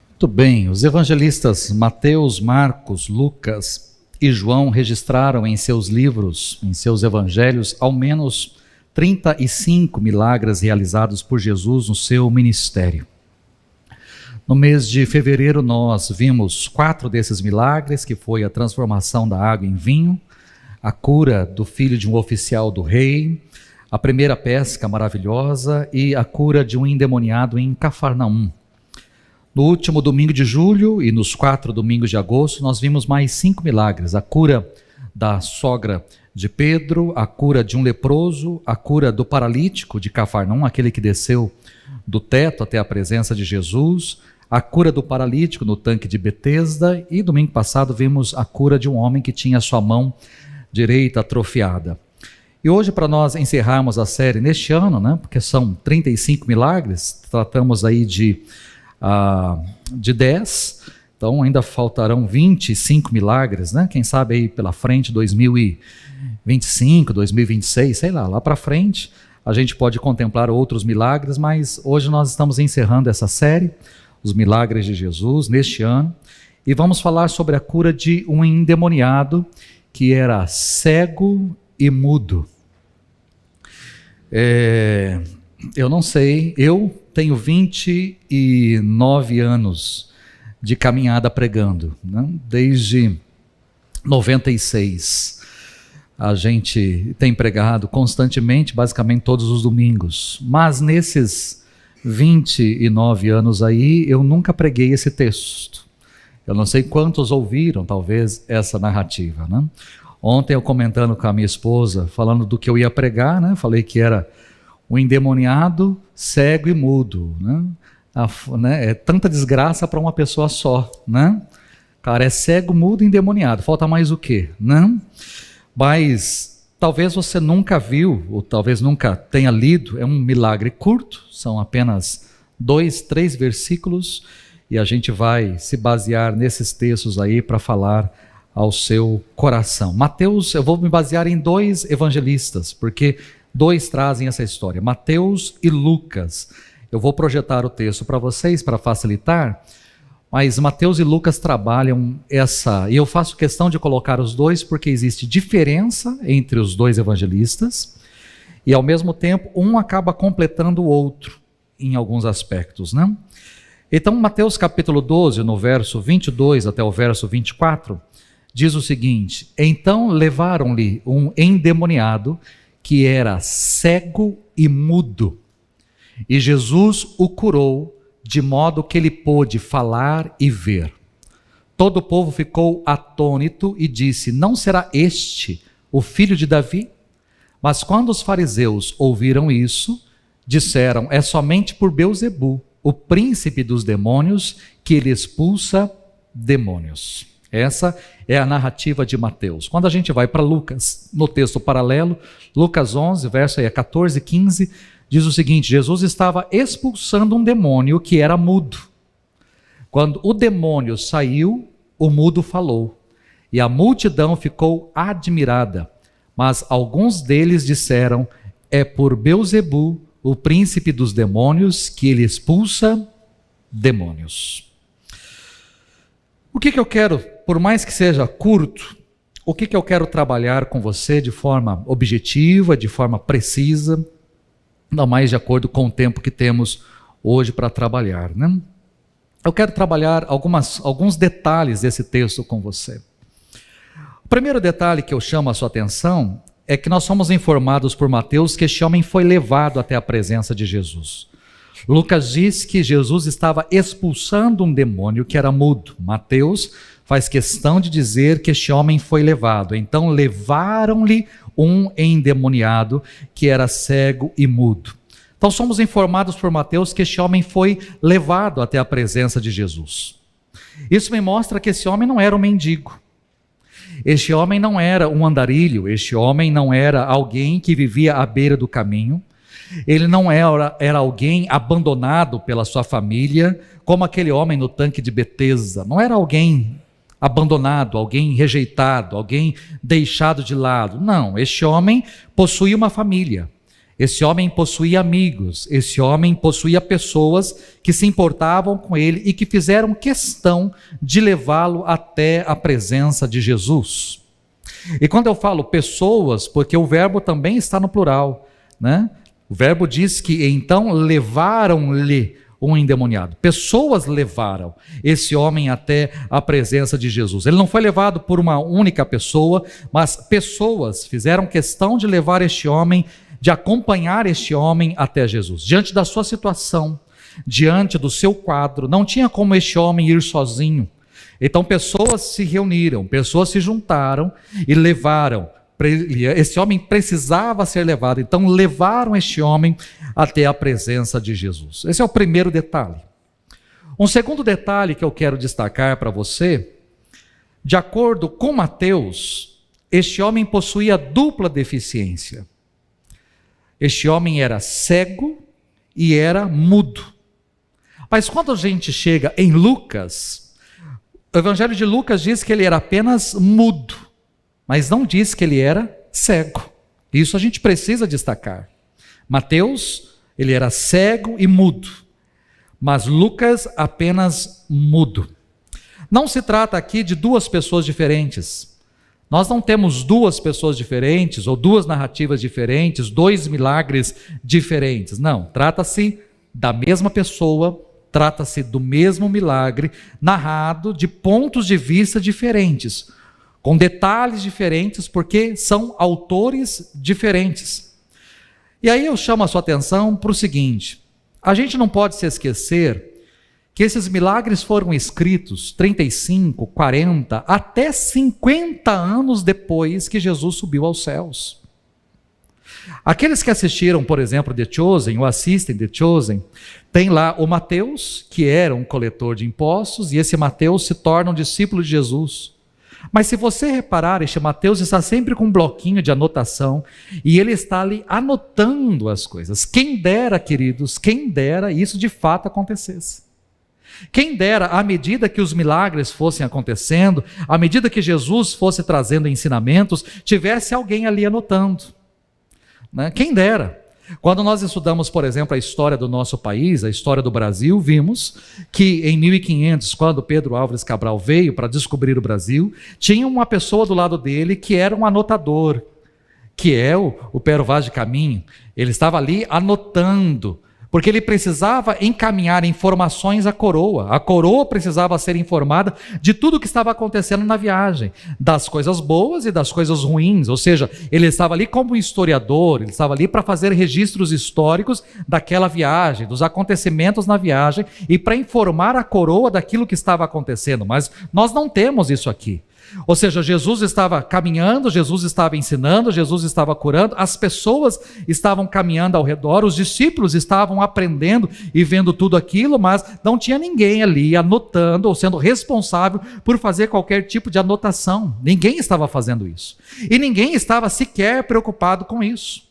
Muito bem, os evangelistas Mateus, Marcos, Lucas e João registraram em seus livros, em seus evangelhos, ao menos 35 milagres realizados por Jesus no seu ministério. No mês de fevereiro nós vimos 4 desses milagres, que foi a transformação da água em vinho, a cura do filho de um oficial do rei, a primeira pesca maravilhosa e a cura de um endemoniado em Cafarnaum. No último domingo de julho e nos 4 domingos de agosto, nós vimos mais 5 milagres. A cura da sogra de Pedro, a cura de um leproso, a cura do paralítico de Cafarnaum, aquele que desceu do teto até a presença de Jesus, a cura do paralítico no tanque de Betesda e domingo passado vimos a cura de um homem que tinha sua mão direita atrofiada. E hoje, para nós encerrarmos a série neste ano, porque são 35 milagres, tratamos aí de 10, então ainda faltarão 25 milagres, quem sabe aí pela frente, 2025, 2026, sei lá para frente, a gente pode contemplar outros milagres, mas hoje nós estamos encerrando essa série, os milagres de Jesus, neste ano, e vamos falar sobre a cura de um endemoniado que era cego e mudo. Eu não sei, eu tenho 29 anos de caminhada pregando, desde 96. A gente tem pregado constantemente, basicamente todos os domingos, mas nesses 29 anos aí, eu nunca preguei esse texto. Eu não sei quantos ouviram, talvez, essa narrativa, Ontem eu comentando com a minha esposa, falando do que eu ia pregar, falei que era um endemoniado, cego e mudo, É tanta desgraça para uma pessoa só, Cara, é cego, mudo e endemoniado, falta mais o quê, Mas talvez você nunca viu, ou talvez nunca tenha lido, é um milagre curto, são apenas 2, 3 versículos, e a gente vai se basear nesses textos aí para falar ao seu coração. Mateus, eu vou me basear em 2 evangelistas, porque 2 trazem essa história, Mateus e Lucas. Eu vou projetar o texto para vocês, para facilitar, mas Mateus e Lucas trabalham essa, e eu faço questão de colocar os 2, porque existe diferença entre os 2 evangelistas, e ao mesmo tempo, um acaba completando o outro, em alguns aspectos, Então, Mateus capítulo 12, no verso 22 até o verso 24, diz o seguinte: então levaram-lhe um endemoniado, que era cego e mudo, e Jesus o curou, de modo que ele pôde falar e ver. Todo o povo ficou atônito e disse: não será este o filho de Davi? Mas quando os fariseus ouviram isso, disseram: é somente por Belzebu, o príncipe dos demônios, que ele expulsa demônios. Essa é a narrativa de Mateus. Quando a gente vai para Lucas, no texto paralelo, Lucas 11, verso 14 e 15, diz o seguinte: Jesus estava expulsando um demônio que era mudo. Quando o demônio saiu, o mudo falou, e a multidão ficou admirada. Mas alguns deles disseram: é por Belzebu, o príncipe dos demônios, que ele expulsa demônios. O que eu quero, por mais que seja curto, o que eu quero trabalhar com você de forma objetiva, de forma precisa, ainda mais de acordo com o tempo que temos hoje para trabalhar, Eu quero trabalhar alguns detalhes desse texto com você. O primeiro detalhe que eu chamo a sua atenção é que nós somos informados por Mateus que este homem foi levado até a presença de Jesus. Lucas diz que Jesus estava expulsando um demônio que era mudo. Mateus faz questão de dizer que este homem foi levado. Então levaram-lhe um endemoniado que era cego e mudo. Então somos informados por Mateus que este homem foi levado até a presença de Jesus. Isso me mostra que esse homem não era um mendigo. Este homem não era um andarilho, este homem não era alguém que vivia à beira do caminho. Ele não era alguém abandonado pela sua família, como aquele homem no tanque de Betesda. Não era alguém abandonado, alguém rejeitado, alguém deixado de lado. Não, este homem possuía uma família. Esse homem possuía amigos, esse homem possuía pessoas que se importavam com ele e que fizeram questão de levá-lo até a presença de Jesus. E quando eu falo pessoas, porque o verbo também está no plural, né? O verbo diz que então levaram-lhe um endemoniado. Pessoas levaram esse homem até a presença de Jesus. Ele não foi levado por uma única pessoa, mas pessoas fizeram questão de levar este homem, de acompanhar este homem até Jesus. Diante da sua situação, diante do seu quadro, não tinha como este homem ir sozinho. Então pessoas se reuniram, pessoas se juntaram e levaram. Esse homem precisava ser levado, então levaram este homem até a presença de Jesus. Esse é o primeiro detalhe. Um segundo detalhe que eu quero destacar para você, de acordo com Mateus, este homem possuía dupla deficiência. Este homem era cego e era mudo. Mas quando a gente chega em Lucas, o Evangelho de Lucas diz que ele era apenas mudo, mas não diz que ele era cego. Isso a gente precisa destacar. Mateus, ele era cego e mudo, mas Lucas apenas mudo. Não se trata aqui de duas pessoas diferentes. Nós não temos duas pessoas diferentes, ou duas narrativas diferentes, dois milagres diferentes. Não, trata-se da mesma pessoa, trata-se do mesmo milagre, narrado de pontos de vista diferentes, com detalhes diferentes, porque são autores diferentes. E aí eu chamo a sua atenção para o seguinte: a gente não pode se esquecer que esses milagres foram escritos 35, 40, até 50 anos depois que Jesus subiu aos céus. Aqueles que assistiram, por exemplo, The Chosen, ou assistem The Chosen, tem lá o Mateus, que era um coletor de impostos, e esse Mateus se torna um discípulo de Jesus. Mas se você reparar, este Mateus está sempre com um bloquinho de anotação, e ele está ali anotando as coisas. Quem dera, queridos, quem dera isso de fato acontecesse. Quem dera, à medida que os milagres fossem acontecendo, à medida que Jesus fosse trazendo ensinamentos, tivesse alguém ali anotando, né? Quem dera. Quando nós estudamos, por exemplo, a história do nosso país, a história do Brasil, vimos que em 1500, quando Pedro Álvares Cabral veio para descobrir o Brasil, tinha uma pessoa do lado dele que era um anotador, que é o Pero Vaz de Caminha. Ele estava ali anotando, porque ele precisava encaminhar informações à coroa. A coroa precisava ser informada de tudo o que estava acontecendo na viagem, das coisas boas e das coisas ruins. Ou seja, ele estava ali como historiador, ele estava ali para fazer registros históricos daquela viagem, dos acontecimentos na viagem, e para informar a coroa daquilo que estava acontecendo. Mas nós não temos isso aqui. Ou seja, Jesus estava caminhando, Jesus estava ensinando, Jesus estava curando, as pessoas estavam caminhando ao redor, os discípulos estavam aprendendo e vendo tudo aquilo, mas não tinha ninguém ali anotando ou sendo responsável por fazer qualquer tipo de anotação. Ninguém estava fazendo isso. E ninguém estava sequer preocupado com isso.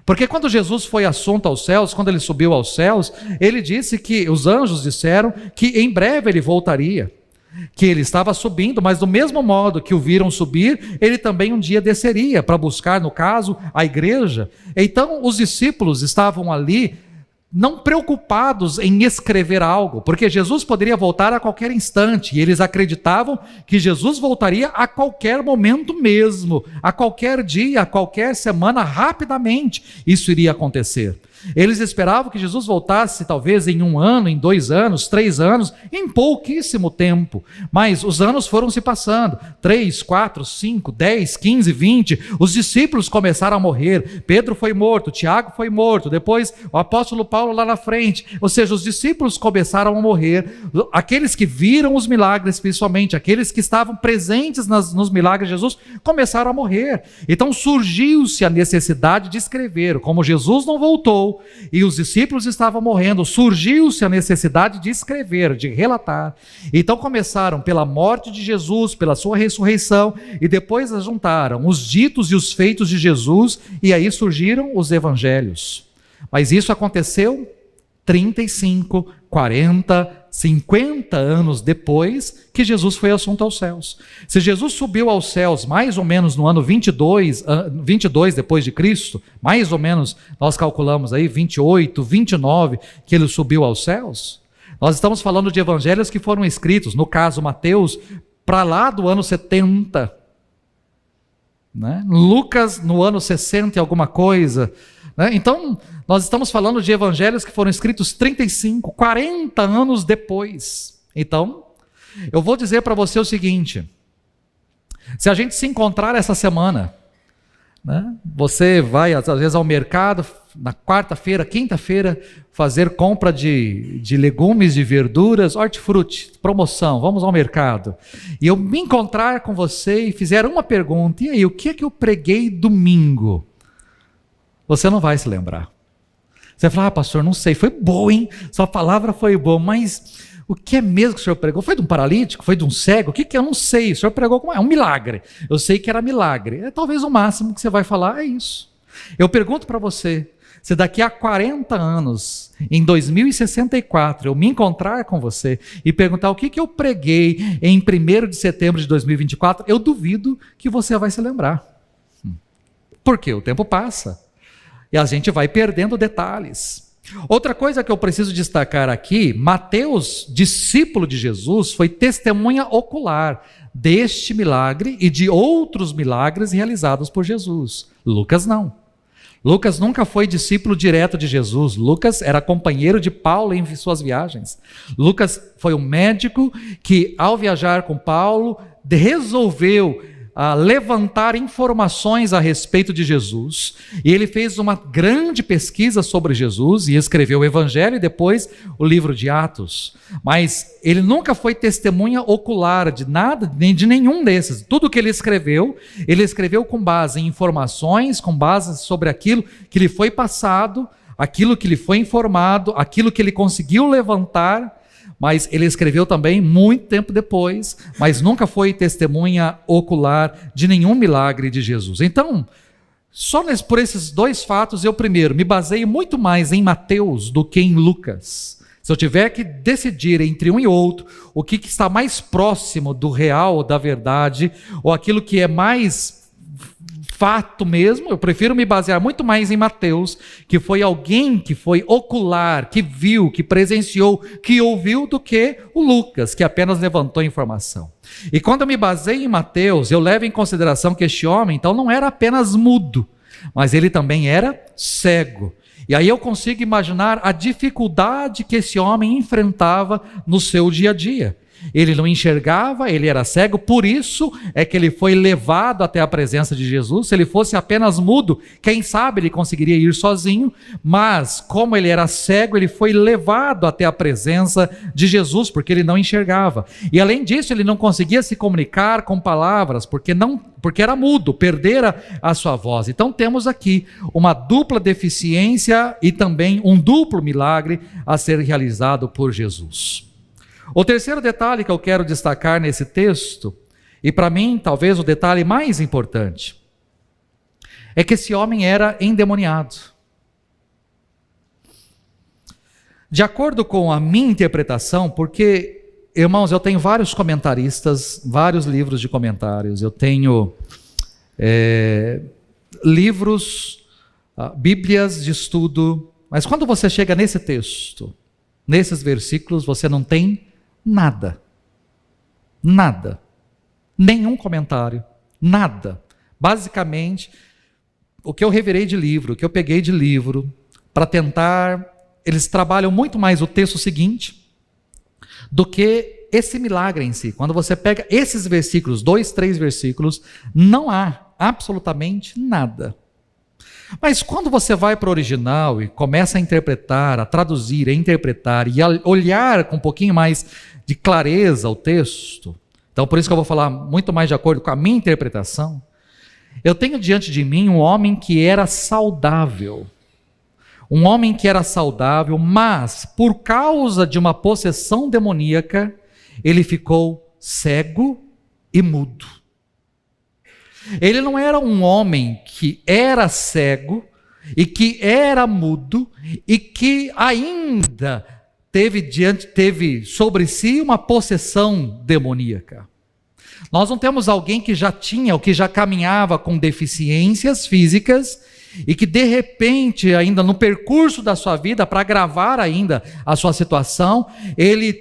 Porque quando Jesus foi assunto aos céus, quando ele subiu aos céus, ele disse que os anjos disseram que em breve ele voltaria, que ele estava subindo, mas do mesmo modo que o viram subir, ele também um dia desceria para buscar, no caso, a igreja. Então os discípulos estavam ali não preocupados em escrever algo, porque Jesus poderia voltar a qualquer instante, e eles acreditavam que Jesus voltaria a qualquer momento mesmo, a qualquer dia, a qualquer semana, rapidamente isso iria acontecer. Eles esperavam que Jesus voltasse talvez em 1 ano, em 2 anos, 3 anos, em pouquíssimo tempo. Mas os anos foram se passando, 3, 4, 5, 10, 15, 20, os discípulos começaram a morrer. Pedro foi morto, Tiago foi morto, depois o apóstolo Paulo lá na frente. Ou seja, os discípulos começaram a morrer. Aqueles que viram os milagres, principalmente, aqueles que estavam presentes nos milagres de Jesus, começaram a morrer. Então surgiu-se a necessidade de escrever. Como Jesus não voltou, e os discípulos estavam morrendo, surgiu-se a necessidade de escrever, de relatar. Então começaram pela morte de Jesus, pela sua ressurreição, e depois juntaram os ditos e os feitos de Jesus, e aí surgiram os evangelhos. Mas isso aconteceu 35, 40, 50 anos depois que Jesus foi assunto aos céus. Se Jesus subiu aos céus mais ou menos no ano 22 depois de Cristo, mais ou menos nós calculamos aí 28, 29 que ele subiu aos céus, nós estamos falando de evangelhos que foram escritos, no caso Mateus, para lá do ano 70, né? Lucas no ano 60 e alguma coisa, né? Então nós estamos falando de evangelhos que foram escritos 35, 40 anos depois. Então eu vou dizer para você o seguinte: se a gente se encontrar essa semana, né? Você vai às vezes ao mercado na quarta-feira, quinta-feira, fazer compra de legumes, de verduras, hortifruti, promoção, vamos ao mercado, e eu me encontrar com você e fizer uma pergunta: e aí, o que é que eu preguei domingo? Você não vai se lembrar. Você vai falar: pastor, não sei, foi boa, hein? Sua palavra foi boa, mas o que é mesmo que o senhor pregou? Foi de um paralítico? Foi de um cego? O que eu não sei? O senhor pregou como é um milagre. Eu sei que era milagre. Talvez o máximo que você vai falar é isso. Eu pergunto para você, se daqui a 40 anos, em 2064, eu me encontrar com você e perguntar o que eu preguei em 1º de setembro de 2024, eu duvido que você vai se lembrar. Porque o tempo passa e a gente vai perdendo detalhes. Outra coisa que eu preciso destacar aqui: Mateus, discípulo de Jesus, foi testemunha ocular deste milagre e de outros milagres realizados por Jesus. Lucas não. Lucas nunca foi discípulo direto de Jesus. Lucas era companheiro de Paulo em suas viagens. Lucas foi um médico que, ao viajar com Paulo, resolveu levantar informações a respeito de Jesus, e ele fez uma grande pesquisa sobre Jesus e escreveu o Evangelho e depois o livro de Atos. Mas ele nunca foi testemunha ocular de nada, nem de nenhum desses. Tudo que ele escreveu com base em informações, com base sobre aquilo que lhe foi passado, aquilo que lhe foi informado, aquilo que ele conseguiu levantar. Mas ele escreveu também muito tempo depois, mas nunca foi testemunha ocular de nenhum milagre de Jesus. Então, só por esses dois fatos, eu primeiro me baseio muito mais em Mateus do que em Lucas. Se eu tiver que decidir entre um e outro, o que está mais próximo do real, da verdade, ou aquilo que é mais fato mesmo, eu prefiro me basear muito mais em Mateus, que foi alguém que foi ocular, que viu, que presenciou, que ouviu, do que o Lucas, que apenas levantou informação. E quando eu me baseio em Mateus, eu levo em consideração que este homem, então, não era apenas mudo, mas ele também era cego. E aí eu consigo imaginar a dificuldade que esse homem enfrentava no seu dia a dia. Ele não enxergava, ele era cego, por isso é que ele foi levado até a presença de Jesus. Se ele fosse apenas mudo, quem sabe ele conseguiria ir sozinho, mas como ele era cego, ele foi levado até a presença de Jesus, porque ele não enxergava. E além disso, ele não conseguia se comunicar com palavras, porque era mudo, perdera a sua voz. Então temos aqui uma dupla deficiência e também um duplo milagre a ser realizado por Jesus. O terceiro detalhe que eu quero destacar nesse texto, e para mim talvez o detalhe mais importante, é que esse homem era endemoniado. De acordo com a minha interpretação, porque, irmãos, eu tenho vários comentaristas, vários livros de comentários, eu tenho livros, bíblias de estudo, mas quando você chega nesse texto, nesses versículos, você não tem nada, nenhum comentário, nada. Basicamente, o que eu revirei de livro, o que eu peguei de livro, para tentar, eles trabalham muito mais o texto seguinte, do que esse milagre em si. Quando você pega esses versículos, 2, 3 versículos, não há absolutamente nada. Mas quando você vai para o original e começa a interpretar, a traduzir, a interpretar e a olhar com um pouquinho mais de clareza o texto, então por isso que eu vou falar muito mais de acordo com a minha interpretação, eu tenho diante de mim um homem que era saudável, mas por causa de uma possessão demoníaca, ele ficou cego e mudo. Ele não era um homem que era cego e que era mudo e que ainda teve sobre si uma possessão demoníaca. Nós não temos alguém que já tinha ou que já caminhava com deficiências físicas e que de repente, ainda no percurso da sua vida, para agravar ainda a sua situação, ele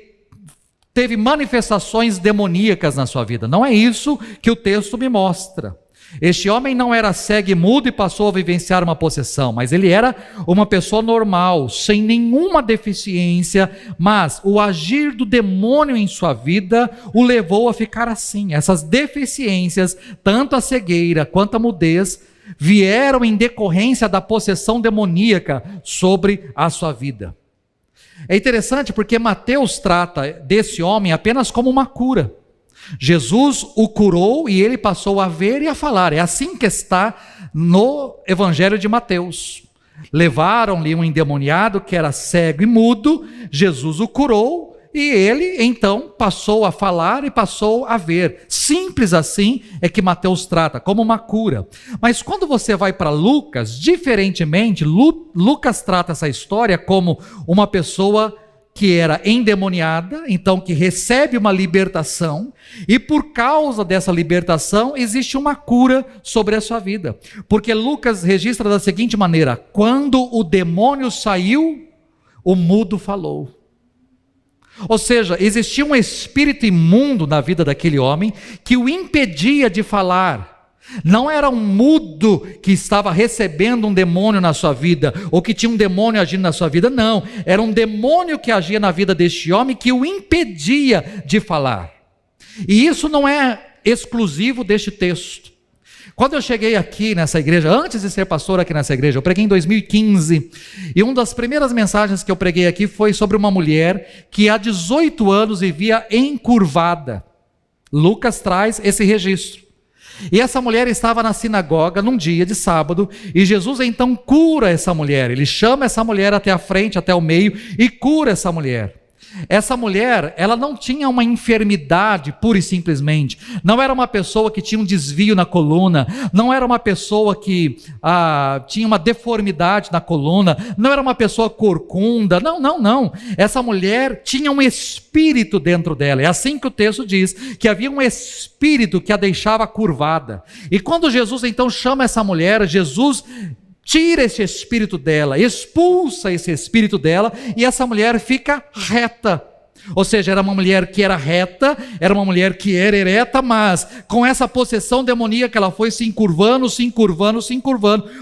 teve manifestações demoníacas na sua vida. Não é isso que o texto me mostra. Este homem não era cego e mudo e passou a vivenciar uma possessão, mas ele era uma pessoa normal, sem nenhuma deficiência, mas o agir do demônio em sua vida o levou a ficar assim. Essas deficiências, tanto a cegueira quanto a mudez, vieram em decorrência da possessão demoníaca sobre a sua vida. É interessante porque Mateus trata desse homem apenas como uma cura. Jesus o curou e ele passou a ver e a falar. É assim que está no Evangelho de Mateus. Levaram-lhe um endemoniado que era cego e mudo, Jesus o curou e ele então passou a falar e passou a ver. Simples assim é que Mateus trata, como uma cura. Mas quando você vai para Lucas, diferentemente, Lucas trata essa história como uma pessoa que era endemoniada, então que recebe uma libertação, e por causa dessa libertação existe uma cura sobre a sua vida. Porque Lucas registra da seguinte maneira: quando o demônio saiu, o mudo falou. Ou seja, existia um espírito imundo na vida daquele homem que o impedia de falar. Não era um mudo que estava recebendo um demônio na sua vida, ou que tinha um demônio agindo na sua vida, não. Era um demônio que agia na vida deste homem que o impedia de falar. E isso não é exclusivo deste texto. Quando eu cheguei aqui nessa igreja, antes de ser pastor aqui nessa igreja, eu preguei em 2015, e uma das primeiras mensagens que eu preguei aqui foi sobre uma mulher que há 18 anos vivia encurvada. Lucas traz esse registro. E essa mulher estava na sinagoga num dia de sábado, e Jesus então cura essa mulher. Ele chama essa mulher até a frente, até o meio, e cura essa mulher. Essa mulher, ela não tinha uma enfermidade pura e simplesmente, não era uma pessoa que tinha um desvio na coluna, não era uma pessoa que tinha uma deformidade na coluna, não era uma pessoa corcunda, não, essa mulher tinha um espírito dentro dela. É assim que o texto diz, que havia um espírito que a deixava curvada. E quando Jesus então chama essa mulher, Jesus tira esse espírito dela, expulsa esse espírito dela, e essa mulher fica reta. Ou seja, era uma mulher que era reta, era uma mulher que era ereta, mas com essa possessão demoníaca ela foi se encurvando,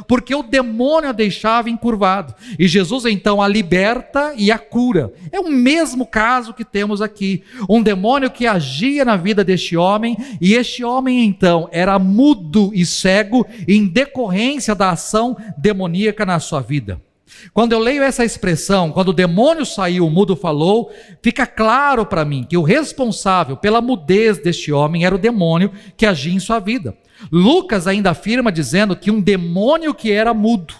porque o demônio a deixava encurvado. E Jesus então a liberta e a cura. É o mesmo caso que temos aqui. Um demônio que agia na vida deste homem, e este homem então era mudo e cego em decorrência da ação demoníaca na sua vida. Quando eu leio essa expressão, quando o demônio saiu, o mudo falou, fica claro para mim que o responsável pela mudez deste homem era o demônio que agia em sua vida. Lucas ainda afirma dizendo que um demônio que era mudo.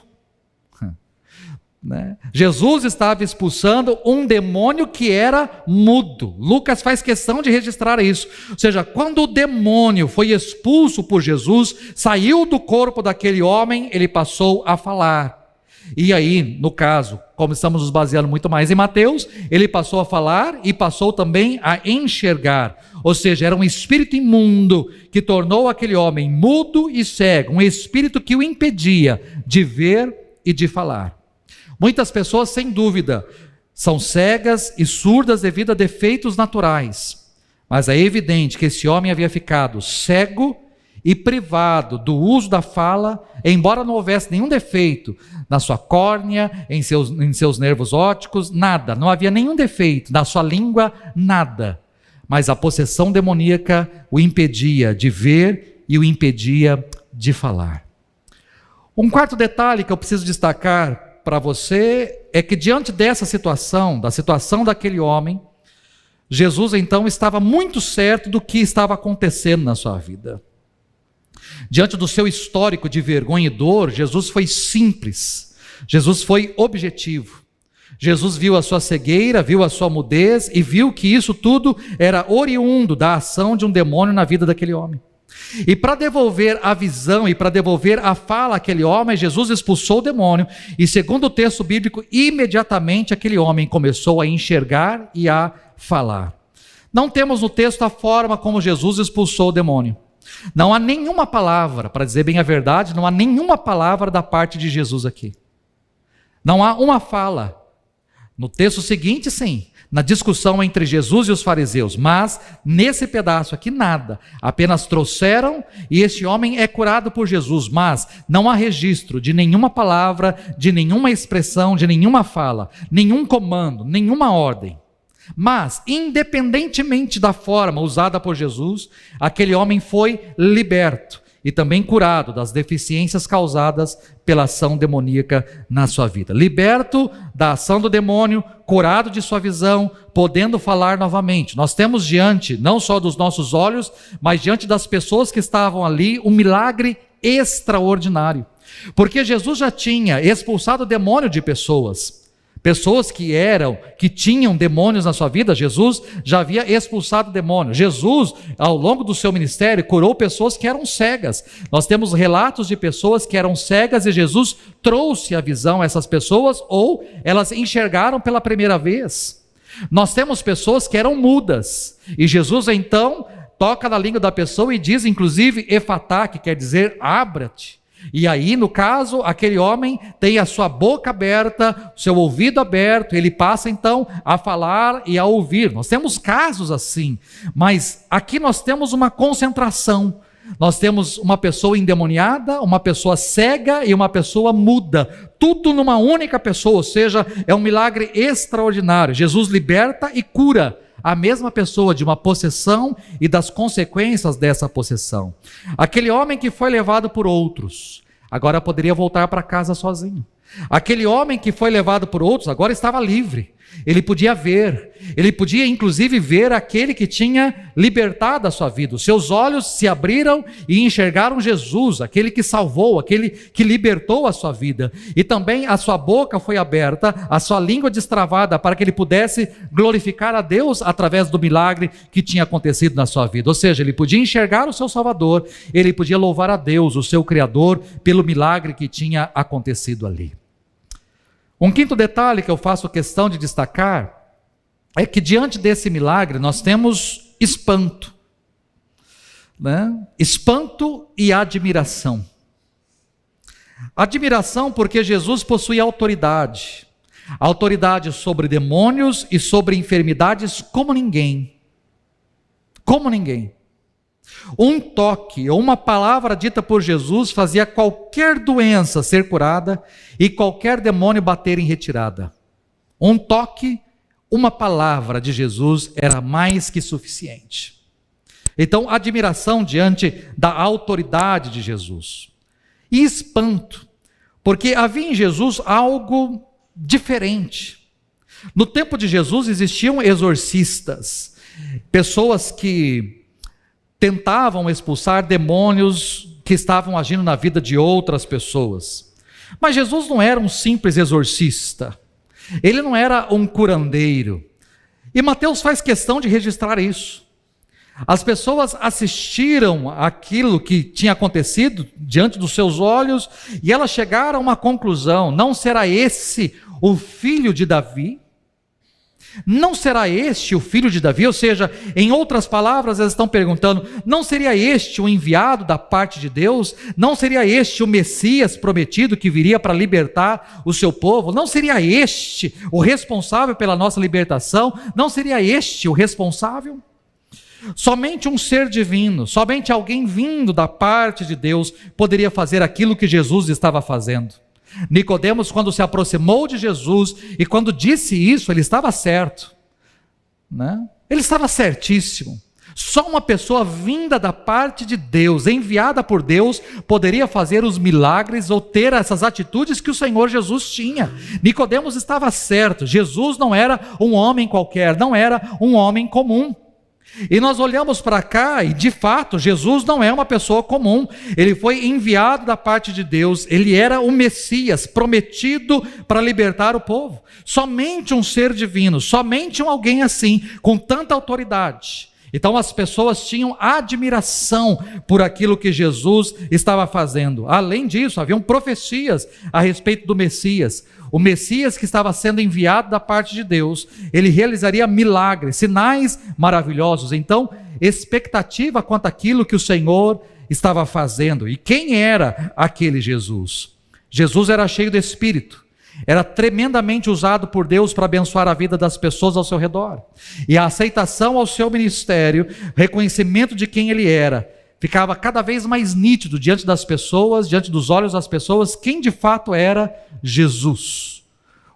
Jesus estava expulsando um demônio que era mudo. Lucas faz questão de registrar isso. Ou seja, quando o demônio foi expulso por Jesus, saiu do corpo daquele homem, ele passou a falar. E aí, no caso, como estamos nos baseando muito mais em Mateus, ele passou a falar e passou também a enxergar. Ou seja, era um espírito imundo que tornou aquele homem mudo e cego, um espírito que o impedia de ver e de falar. Muitas pessoas, sem dúvida, são cegas e surdas devido a defeitos naturais, mas é evidente que esse homem havia ficado cego e privado do uso da fala, embora não houvesse nenhum defeito na sua córnea, em seus nervos ópticos, nada, não havia nenhum defeito na sua língua, nada, mas a possessão demoníaca o impedia de ver e o impedia de falar. Um quarto detalhe que eu preciso destacar para você é que diante dessa situação, da situação daquele homem, Jesus então estava muito certo do que estava acontecendo na sua vida. Diante do seu histórico de vergonha e dor, Jesus foi simples, Jesus foi objetivo. Jesus viu a sua cegueira, viu a sua mudez e viu que isso tudo era oriundo da ação de um demônio na vida daquele homem. E para devolver a visão e para devolver a fala àquele homem, Jesus expulsou o demônio. E segundo o texto bíblico, imediatamente aquele homem começou a enxergar e a falar. Não temos no texto a forma como Jesus expulsou o demônio. Não há nenhuma palavra, para dizer bem a verdade, não há nenhuma palavra da parte de Jesus aqui. Não há uma fala. No texto seguinte, sim, na discussão entre Jesus e os fariseus, mas nesse pedaço aqui nada, apenas trouxeram e este homem é curado por Jesus, mas não há registro de nenhuma palavra, de nenhuma expressão, de nenhuma fala, nenhum comando, nenhuma ordem. Mas, independentemente da forma usada por Jesus, aquele homem foi liberto e também curado das deficiências causadas pela ação demoníaca na sua vida. Liberto da ação do demônio, curado de sua visão, podendo falar novamente. Nós temos diante, não só dos nossos olhos, mas diante das pessoas que estavam ali, um milagre extraordinário. Porque Jesus já tinha expulsado o demônio de pessoas que tinham demônios na sua vida. Jesus já havia expulsado demônios. Jesus, ao longo do seu ministério, curou pessoas que eram cegas. Nós temos relatos de pessoas que eram cegas e Jesus trouxe a visão a essas pessoas, ou elas enxergaram pela primeira vez. Nós temos pessoas que eram mudas e Jesus então toca na língua da pessoa e diz, inclusive, efatá, que quer dizer abra-te. E aí, no caso, aquele homem tem a sua boca aberta, o seu ouvido aberto, ele passa então a falar e a ouvir. Nós temos casos assim, mas aqui nós temos uma concentração. Nós temos uma pessoa endemoniada, uma pessoa cega e uma pessoa muda, tudo numa única pessoa, ou seja, é um milagre extraordinário. Jesus liberta e cura a mesma pessoa de uma possessão e das consequências dessa possessão. Aquele homem que foi levado por outros, agora poderia voltar para casa sozinho. Aquele homem que foi levado por outros, agora estava livre. Ele podia ver, ele podia inclusive ver aquele que tinha libertado a sua vida. Os seus olhos se abriram e enxergaram Jesus, aquele que salvou, aquele que libertou a sua vida. E também a sua boca foi aberta, a sua língua destravada, para que ele pudesse glorificar a Deus através do milagre que tinha acontecido na sua vida. Ou seja, ele podia enxergar o seu Salvador, ele podia louvar a Deus, o seu Criador, pelo milagre que tinha acontecido ali. Um quinto detalhe que eu faço questão de destacar é que diante desse milagre nós temos espanto, né? Espanto e admiração. Admiração porque Jesus possui autoridade sobre demônios e sobre enfermidades como ninguém. Como ninguém. Um toque ou uma palavra dita por Jesus fazia qualquer doença ser curada e qualquer demônio bater em retirada. Um toque, uma palavra de Jesus era mais que suficiente. Então, admiração diante da autoridade de Jesus. E espanto, porque havia em Jesus algo diferente. No tempo de Jesus existiam exorcistas, pessoas que tentavam expulsar demônios que estavam agindo na vida de outras pessoas. Mas Jesus não era um simples exorcista. Ele não era um curandeiro. E Mateus faz questão de registrar isso. As pessoas assistiram aquilo que tinha acontecido diante dos seus olhos e elas chegaram a uma conclusão: não será esse o filho de Davi? Não será este o filho de Davi? Ou seja, em outras palavras, eles estão perguntando: não seria este o enviado da parte de Deus? Não seria este o Messias prometido que viria para libertar o seu povo? Não seria este o responsável pela nossa libertação? Não seria este o responsável? Somente um ser divino, somente alguém vindo da parte de Deus poderia fazer aquilo que Jesus estava fazendo. Nicodemos, quando se aproximou de Jesus e quando disse isso, ele estava certo, né? Ele estava certíssimo. Só uma pessoa vinda da parte de Deus, enviada por Deus, poderia fazer os milagres ou ter essas atitudes que o Senhor Jesus tinha. Nicodemos estava certo. Jesus não era um homem qualquer, não era um homem comum. E nós olhamos para cá e, de fato, Jesus não é uma pessoa comum. Ele foi enviado da parte de Deus. Ele era o Messias prometido para libertar o povo. Somente um ser divino, somente alguém assim, com tanta autoridade Então as pessoas tinham admiração por aquilo que Jesus estava fazendo. Além disso, haviam profecias a respeito do Messias. O Messias que estava sendo enviado da parte de Deus, ele realizaria milagres, sinais maravilhosos. Então, expectativa quanto àquilo que o Senhor estava fazendo. E quem era aquele Jesus? Jesus era cheio do Espírito. Era tremendamente usado por Deus para abençoar a vida das pessoas ao seu redor. E a aceitação ao seu ministério, reconhecimento de quem ele era, ficava cada vez mais nítido diante das pessoas, diante dos olhos das pessoas, quem de fato era Jesus,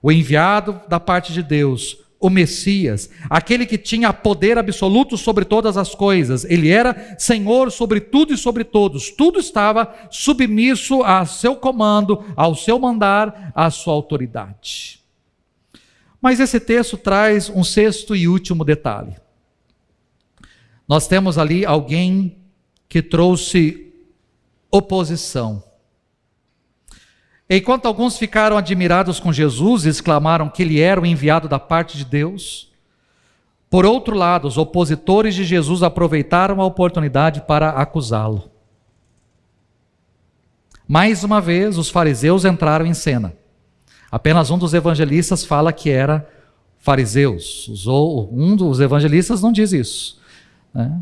o enviado da parte de Deus, o Messias, aquele que tinha poder absoluto sobre todas as coisas. Ele era Senhor sobre tudo e sobre todos. Tudo estava submisso a seu comando, ao seu mandar, à sua autoridade. Mas esse texto traz um sexto e último detalhe. Nós temos ali alguém que trouxe oposição. Enquanto alguns ficaram admirados com Jesus e exclamaram que ele era o enviado da parte de Deus, por outro lado, os opositores de Jesus aproveitaram a oportunidade para acusá-lo. Mais uma vez, os fariseus entraram em cena. Apenas um dos evangelistas fala que era fariseus. Um dos evangelistas não diz isso, né?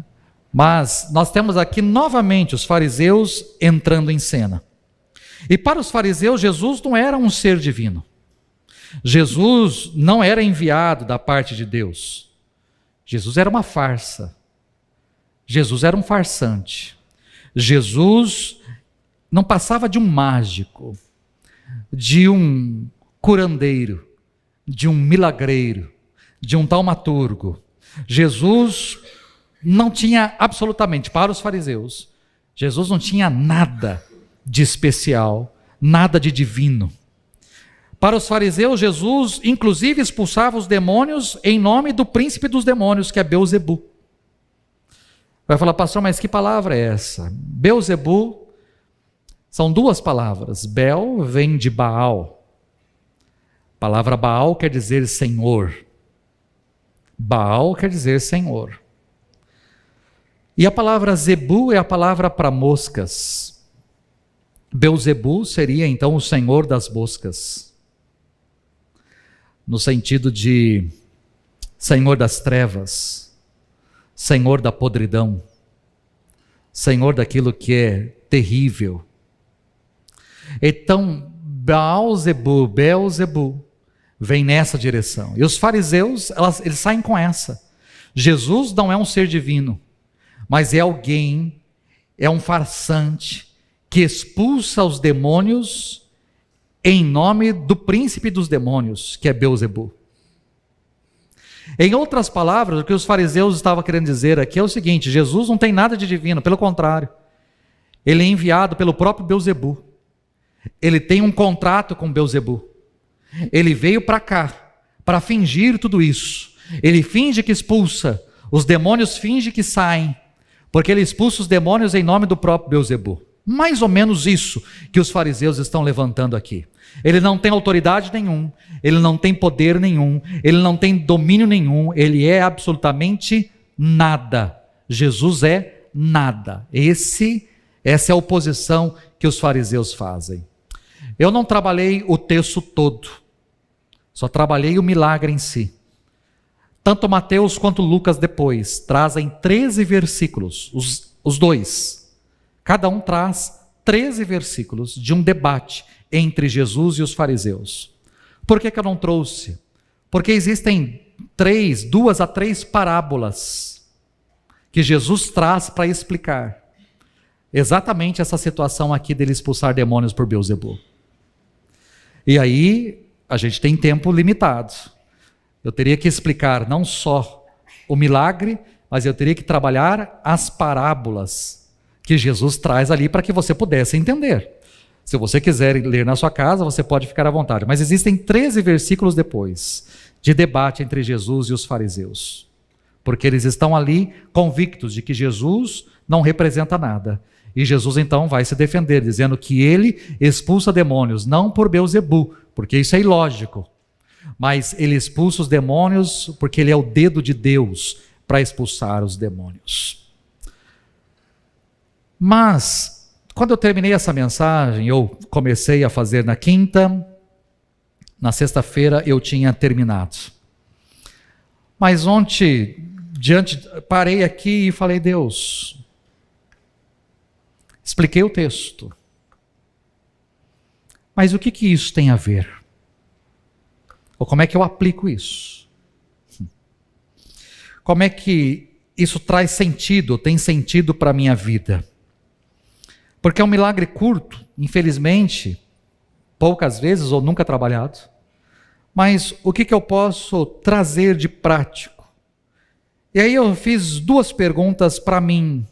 Mas nós temos aqui novamente os fariseus entrando em cena. E para os fariseus, Jesus não era um ser divino. Jesus não era enviado da parte de Deus. Jesus era uma farsa. Jesus era um farsante. Jesus não passava de um mágico, de um curandeiro, de um milagreiro, de um taumaturgo. Jesus não tinha absolutamente, para os fariseus, Jesus não tinha nada de especial, nada de divino. Para os fariseus, Jesus inclusive expulsava os demônios em nome do príncipe dos demônios, que é Beelzebu. Vai falar, pastor, mas que palavra é essa? Beelzebu são duas palavras. Bel vem de Baal. A palavra Baal quer dizer Senhor. Baal quer dizer Senhor. E a palavra Zebu é a palavra para moscas. Beelzebu seria então o senhor das moscas, no sentido de senhor das trevas, senhor da podridão, senhor daquilo que é terrível. Então, Beelzebu vem nessa direção. E os fariseus, eles saem com essa. Jesus não é um ser divino, mas é alguém, é um farsante, que expulsa os demônios em nome do príncipe dos demônios, que é Beelzebu. Em outras palavras, o que os fariseus estavam querendo dizer aqui é o seguinte: Jesus não tem nada de divino, pelo contrário, ele é enviado pelo próprio Beelzebu. Ele tem um contrato com Beelzebu. Ele veio para cá para fingir tudo isso. Ele finge que expulsa, os demônios fingem que saem, porque ele expulsa os demônios em nome do próprio Beelzebu. Mais ou menos isso que os fariseus estão levantando aqui. Ele não tem autoridade nenhuma, ele não tem poder nenhum, ele não tem domínio nenhum, ele é absolutamente nada. Jesus é nada. Essa é a oposição que os fariseus fazem. Eu não trabalhei o texto todo, só trabalhei o milagre em si. Tanto Mateus quanto Lucas depois trazem 13 versículos, os dois. Cada um traz 13 versículos de um debate entre Jesus e os fariseus. Por que eu não trouxe? Porque existem 2 a 3 parábolas que Jesus traz para explicar exatamente essa situação aqui dele expulsar demônios por Beelzebu. E aí, a gente tem tempo limitado. Eu teria que explicar não só o milagre, mas eu teria que trabalhar as parábolas que Jesus traz ali para que você pudesse entender. Se você quiser ler na sua casa, você pode ficar à vontade. Mas existem 13 versículos depois de debate entre Jesus e os fariseus. Porque eles estão ali convictos de que Jesus não representa nada. E Jesus então vai se defender, dizendo que ele expulsa demônios, não por Beelzebu, porque isso é ilógico. Mas ele expulsa os demônios porque ele é o dedo de Deus para expulsar os demônios. Mas, quando eu terminei essa mensagem, eu comecei a fazer na quinta, na sexta-feira eu tinha terminado. Mas ontem, parei aqui e falei, Deus, expliquei o texto. Mas o que isso tem a ver? Ou como é que eu aplico isso? Como é que isso traz sentido, tem sentido para a minha vida? Porque é um milagre curto, infelizmente, poucas vezes ou nunca trabalhado. Mas o que eu posso trazer de prático? E aí eu fiz 2 perguntas para mim,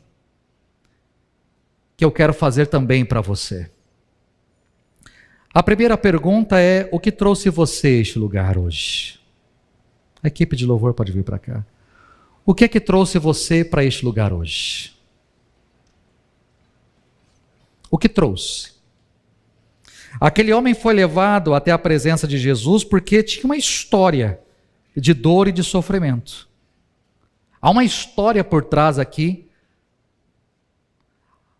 que eu quero fazer também para você. A primeira pergunta é, o que trouxe você a este lugar hoje? A equipe de louvor pode vir para cá. O que é que trouxe você para este lugar hoje? O que trouxe? Aquele homem foi levado até a presença de Jesus porque tinha uma história de dor e de sofrimento. Há uma história por trás aqui,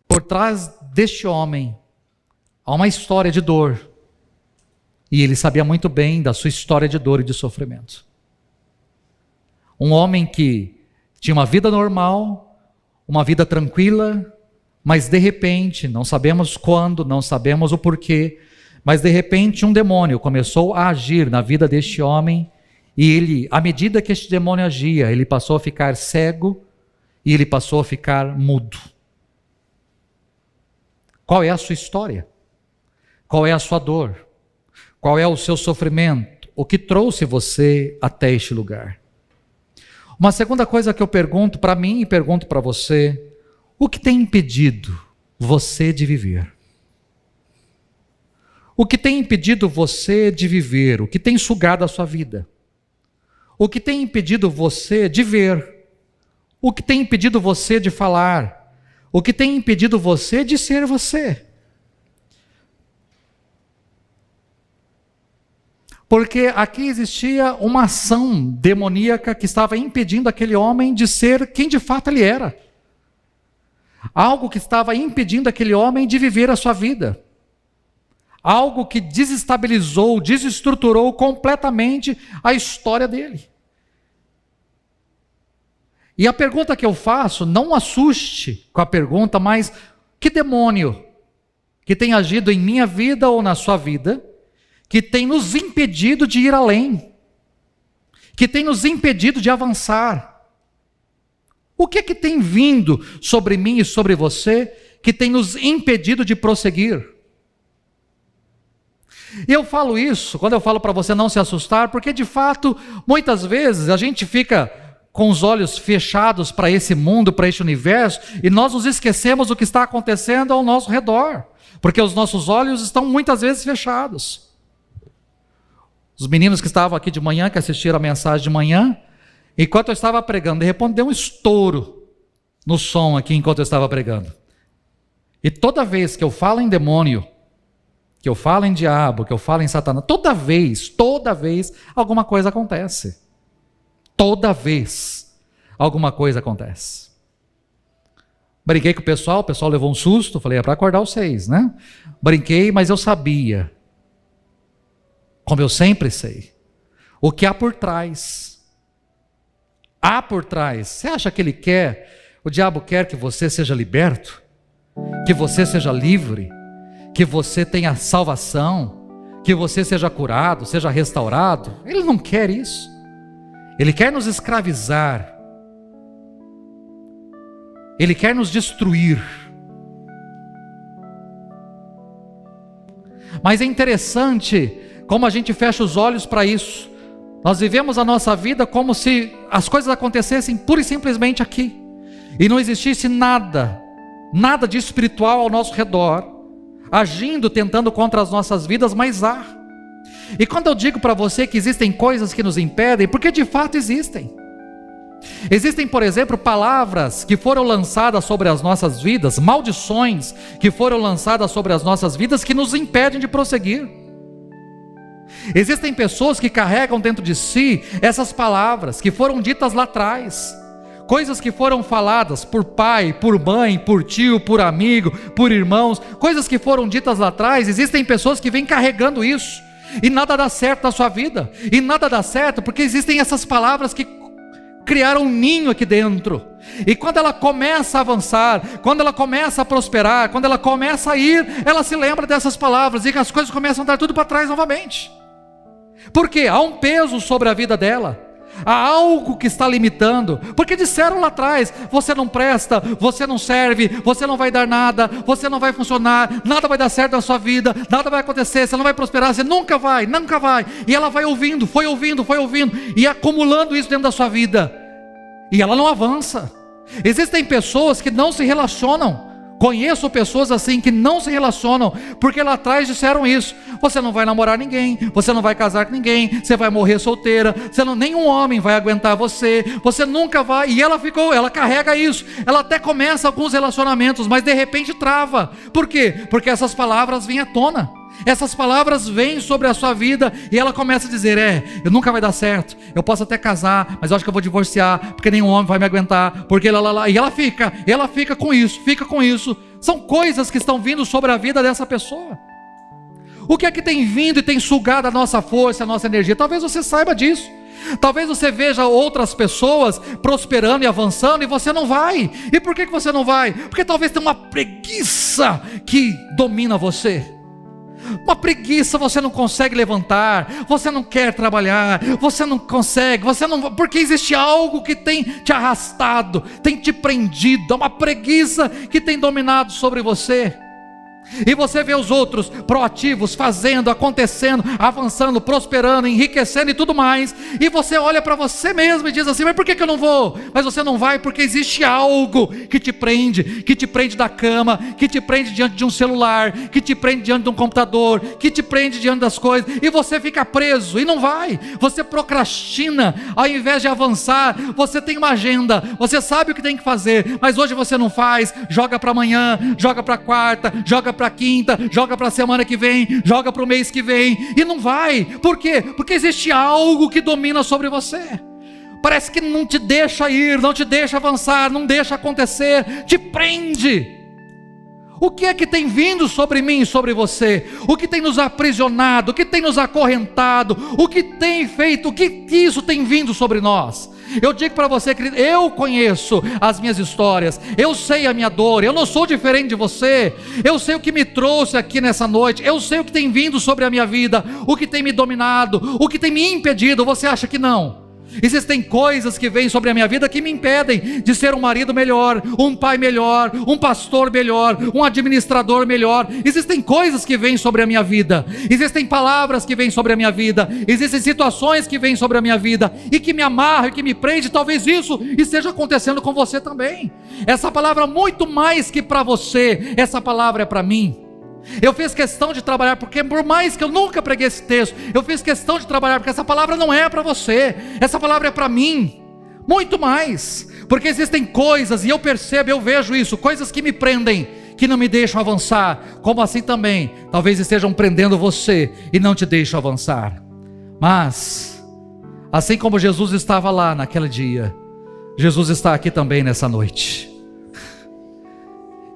por trás deste homem, há uma história de dor. E ele sabia muito bem da sua história de dor e de sofrimento. Um homem que tinha uma vida normal, uma vida tranquila, mas de repente, não sabemos quando, não sabemos o porquê, mas de repente um demônio começou a agir na vida deste homem, e ele, à medida que este demônio agia, ele passou a ficar cego e ele passou a ficar mudo. Qual é a sua história? Qual é a sua dor? Qual é o seu sofrimento? O que trouxe você até este lugar? Uma segunda coisa que eu pergunto para mim e pergunto para você: o que tem impedido você de viver? O que tem impedido você de viver? O que tem sugado a sua vida? O que tem impedido você de ver? O que tem impedido você de falar? O que tem impedido você de ser você? Porque aqui existia uma ação demoníaca que estava impedindo aquele homem de ser quem de fato ele era. Algo que estava impedindo aquele homem de viver a sua vida. Algo que desestabilizou, desestruturou completamente a história dele. E a pergunta que eu faço, não assuste com a pergunta, mas que demônio que tem agido em minha vida ou na sua vida, que tem nos impedido de ir além, que tem nos impedido de avançar? O que é que tem vindo sobre mim e sobre você que tem nos impedido de prosseguir? E eu falo isso, quando eu falo para você não se assustar, porque de fato, muitas vezes a gente fica com os olhos fechados para esse mundo, para este universo, e nós nos esquecemos do que está acontecendo ao nosso redor, porque os nossos olhos estão muitas vezes fechados. Os meninos que estavam aqui de manhã, que assistiram a mensagem de manhã, enquanto eu estava pregando, de repente deu um estouro no som aqui enquanto eu estava pregando. E toda vez que eu falo em demônio, que eu falo em diabo, que eu falo em Satanás, toda vez, alguma coisa acontece. Toda vez, alguma coisa acontece. Brinquei com o pessoal levou um susto, falei, é para acordar vocês, né? Brinquei, mas eu sabia, como eu sempre sei, o que há por trás. Há por trás. Você acha que o diabo quer que você seja liberto? Que você seja livre? Que você tenha salvação? Que você seja curado, seja restaurado? Ele não quer isso. Ele quer nos escravizar. Ele quer nos destruir. Mas é interessante como a gente fecha os olhos para isso. Nós vivemos a nossa vida como se as coisas acontecessem pura e simplesmente aqui, e não existisse nada de espiritual ao nosso redor, agindo, tentando contra as nossas vidas, mas há. E quando eu digo para você que existem coisas que nos impedem, porque de fato existem. Existem, por exemplo, palavras que foram lançadas sobre as nossas vidas, maldições que foram lançadas sobre as nossas vidas, que nos impedem de prosseguir. Existem pessoas que carregam dentro de si essas palavras que foram ditas lá atrás, coisas que foram faladas por pai, por mãe, por tio, por amigo, por irmãos, coisas que foram ditas lá atrás. Existem pessoas que vêm carregando isso, e nada dá certo na sua vida, e nada dá certo porque existem essas palavras que criaram um ninho aqui dentro. E quando ela começa a avançar, quando ela começa a prosperar, quando ela começa a ir, ela se lembra dessas palavras, e as coisas começam a dar tudo para trás novamente. Por quê? Há um peso sobre a vida dela, há algo que está limitando, porque disseram lá atrás: você não presta, você não serve, você não vai dar nada, você não vai funcionar, nada vai dar certo na sua vida, nada vai acontecer, você não vai prosperar, você nunca vai, nunca vai. E ela vai ouvindo, foi ouvindo, e acumulando isso dentro da sua vida, e ela não avança. Existem pessoas que não se relacionam. Conheço pessoas assim que não se relacionam, porque lá atrás disseram isso: você não vai namorar ninguém, você não vai casar com ninguém, você vai morrer solteira, nenhum homem vai aguentar você, você nunca vai. E ela carrega isso, ela até começa alguns relacionamentos, mas de repente trava. Por quê? Porque essas palavras vêm à tona, essas palavras vêm sobre a sua vida, e ela começa a dizer: eu nunca vai dar certo, eu posso até casar, mas eu acho que eu vou divorciar, porque nenhum homem vai me aguentar, porque lá. E ela fica com isso. São coisas que estão vindo sobre a vida dessa pessoa. O que é que tem vindo e tem sugado a nossa força, a nossa energia? Talvez você saiba disso. Talvez você veja outras pessoas prosperando e avançando, e você não vai. E por que você não vai? Porque talvez tenha uma preguiça que domina você. Uma preguiça, você não consegue levantar, você não quer trabalhar, você não consegue, porque existe algo que tem te arrastado, tem te prendido, é uma preguiça que tem dominado sobre você. E você vê os outros proativos, fazendo, acontecendo, avançando, prosperando, enriquecendo e tudo mais, e você olha para você mesmo e diz assim: mas por que eu não vou? Mas você não vai porque existe algo que te prende da cama, que te prende diante de um celular, que te prende diante de um computador, que te prende diante das coisas, e você fica preso e não vai. Você procrastina, ao invés de avançar. Você tem uma agenda, você sabe o que tem que fazer, mas hoje você não faz, joga para amanhã, joga para quarta, joga para quinta, joga para a semana que vem, joga para o mês que vem, e não vai. Por quê? Porque existe algo que domina sobre você. Parece que não te deixa ir, não te deixa avançar, não deixa acontecer, te prende. O que é que tem vindo sobre mim e sobre você? O que tem nos aprisionado? O que tem nos acorrentado? O que tem feito? O que isso tem vindo sobre nós? Eu digo para você, querido, eu conheço as minhas histórias, eu sei a minha dor, eu não sou diferente de você, eu sei o que me trouxe aqui nessa noite, eu sei o que tem vindo sobre a minha vida, o que tem me dominado, o que tem me impedido. Você acha que não? Existem coisas que vêm sobre a minha vida que me impedem de ser um marido melhor, um pai melhor, um pastor melhor, um administrador melhor. Existem coisas que vêm sobre a minha vida, existem palavras que vêm sobre a minha vida, existem situações que vêm sobre a minha vida e que me amarram e que me prende. Talvez isso esteja acontecendo com você também. Essa palavra, muito mais que para você, essa palavra é para mim. Eu fiz questão de trabalhar, porque por mais que eu nunca preguei esse texto, eu fiz questão de trabalhar, porque essa palavra não é para você, essa palavra é para mim, muito mais, porque existem coisas, e eu percebo, eu vejo isso, coisas que me prendem, que não me deixam avançar, como assim também, talvez estejam prendendo você, e não te deixam avançar. Mas, assim como Jesus estava lá naquele dia, Jesus está aqui também nessa noite,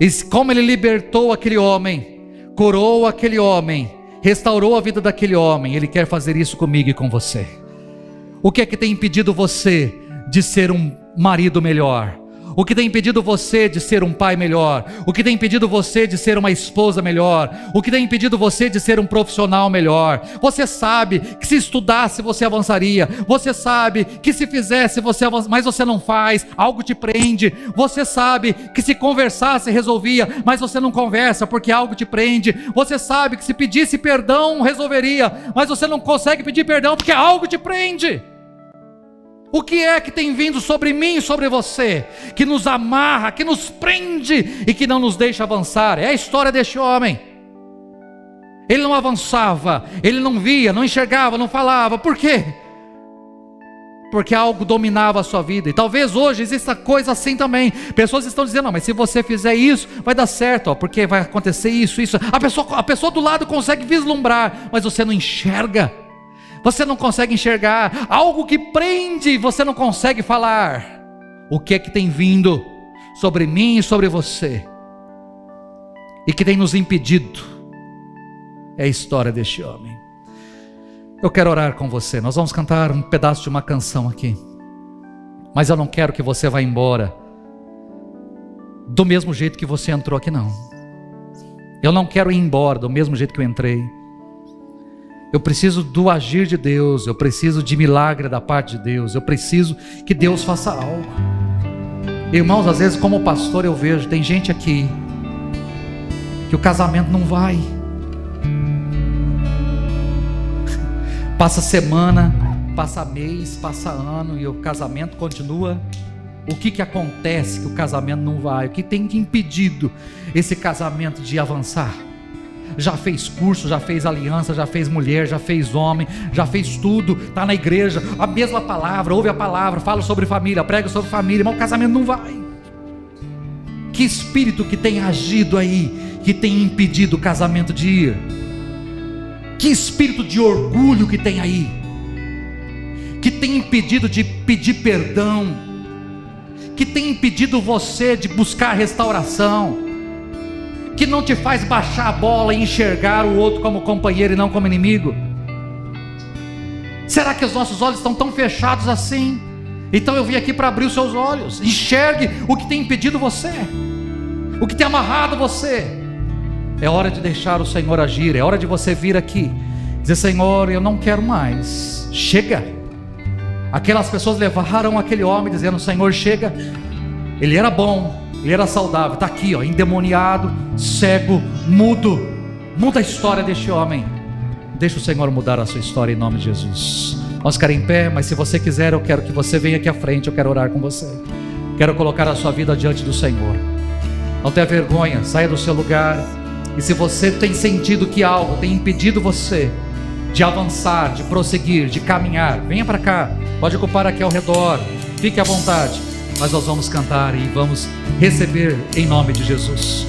e como Ele libertou aquele homem, curou aquele homem, restaurou a vida daquele homem, Ele quer fazer isso comigo e com você. O que é que tem impedido você de ser um marido melhor? O que tem impedido você de ser um pai melhor? O que tem impedido você de ser uma esposa melhor? O que tem impedido você de ser um profissional melhor? Você sabe que se estudasse você avançaria, você sabe que se fizesse você avançaria, mas você não faz, algo te prende. Você sabe que se conversasse resolvia, mas você não conversa porque algo te prende. Você sabe que se pedisse perdão resolveria, mas você não consegue pedir perdão porque algo te prende. O que é que tem vindo sobre mim e sobre você, que nos amarra, que nos prende e que não nos deixa avançar? É a história deste homem. Ele não avançava, ele não via, não enxergava, não falava. Por quê? Porque algo dominava a sua vida. E talvez hoje exista coisa assim também. Pessoas estão dizendo: não, mas se você fizer isso, vai dar certo, porque vai acontecer isso. A pessoa do lado consegue vislumbrar, mas você não enxerga. Você não consegue enxergar algo que prende, você não consegue falar. o que é que tem vindo sobre mim e sobre você, e que tem nos impedido, é a história deste homem. Eu quero orar com você. Nós vamos cantar um pedaço de uma canção aqui, mas eu não quero que você vá embora do mesmo jeito que você entrou aqui, não. Eu não quero ir embora do mesmo jeito que eu entrei. Eu preciso do agir de Deus, eu preciso de milagre da parte de Deus, eu preciso que Deus faça algo. Irmãos, às vezes como pastor eu vejo, tem gente aqui que o casamento não vai. Passa semana, passa mês, passa ano e o casamento continua. O que acontece que o casamento não vai? O que tem impedido esse casamento de avançar? Já fez curso, já fez aliança, já fez mulher, já fez homem, já fez tudo, está na igreja, a mesma palavra, ouve a palavra, fala sobre família, prega sobre família, mas o casamento não vai. Que espírito que tem agido aí, que tem impedido o casamento de ir? Que espírito de orgulho que tem aí, que tem impedido de pedir perdão, que tem impedido você de buscar restauração, que não te faz baixar a bola e enxergar o outro como companheiro e não como inimigo? Será que os nossos olhos estão tão fechados assim? Então eu vim aqui para abrir os seus olhos. Enxergue o que tem impedido você, o que tem amarrado você. É hora de deixar o Senhor agir. É hora de você vir aqui dizer: Senhor, eu não quero mais, chega. Aquelas pessoas levaram aquele homem dizendo: Senhor, chega. Ele era bom, ele era saudável, está aqui, ó, endemoniado, cego, mudo. Muda a história deste homem. Deixa o Senhor mudar a sua história em nome de Jesus. Vamos ficar em pé, mas se você quiser, eu quero que você venha aqui à frente. Eu quero orar com você. Quero colocar a sua vida diante do Senhor. Não tenha vergonha, saia do seu lugar. E se você tem sentido que algo tem impedido você de avançar, de prosseguir, de caminhar, venha para cá. Pode ocupar aqui ao redor, fique à vontade. Mas nós vamos cantar e vamos receber em nome de Jesus.